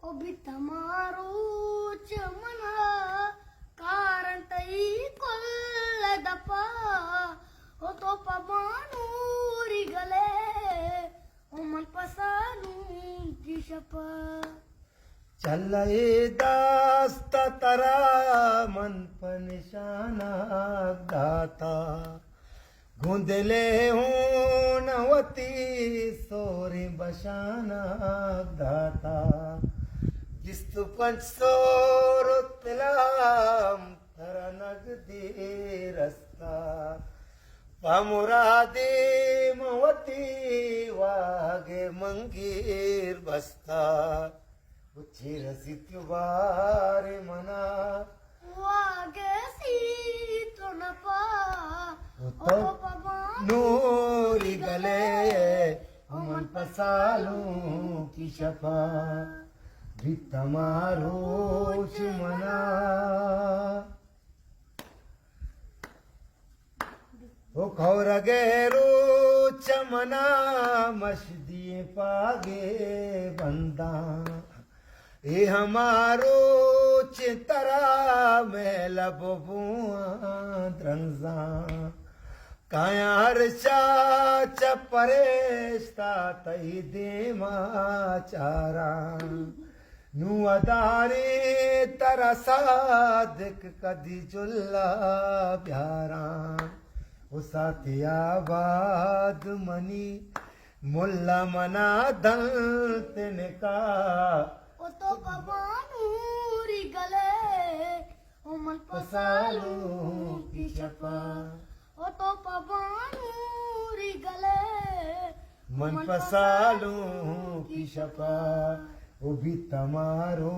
ओ भी तमारो चमना कारण तई कोल दपा ओ तो पमानूरी गले ओ मन पसानू की शपा चल दास्त तरा मन पर निशाना दाता गुंदले हूँ नवती सोरी बशाना दाता जिस्तु पंच सोर तलाम थरा नगदी रस्ता पामुरादी मवती वागे मंगीर बस्ता उच्ची रसित वारे मना वागे सी तो न पा ओ तो पमानू नूरी गले ओ मन पसालू की शपा भी तमारो मना ओ खौर गेरो चमना मशदी पागे बंदा ए हमारो चितरा में लबुआ द्रंजा कायार चाच परेस्ता तई देमा चारा नु अदारे तरसा दिक कदी जुल्ला प्यारा उसातियाबाद मनी मुल्ला मना दल तिनका ओ तो पमानूरी गले ओ मन पसालू की शपा ओ तो पमानूरी गले मन पसालू की शपा वो भी तमारो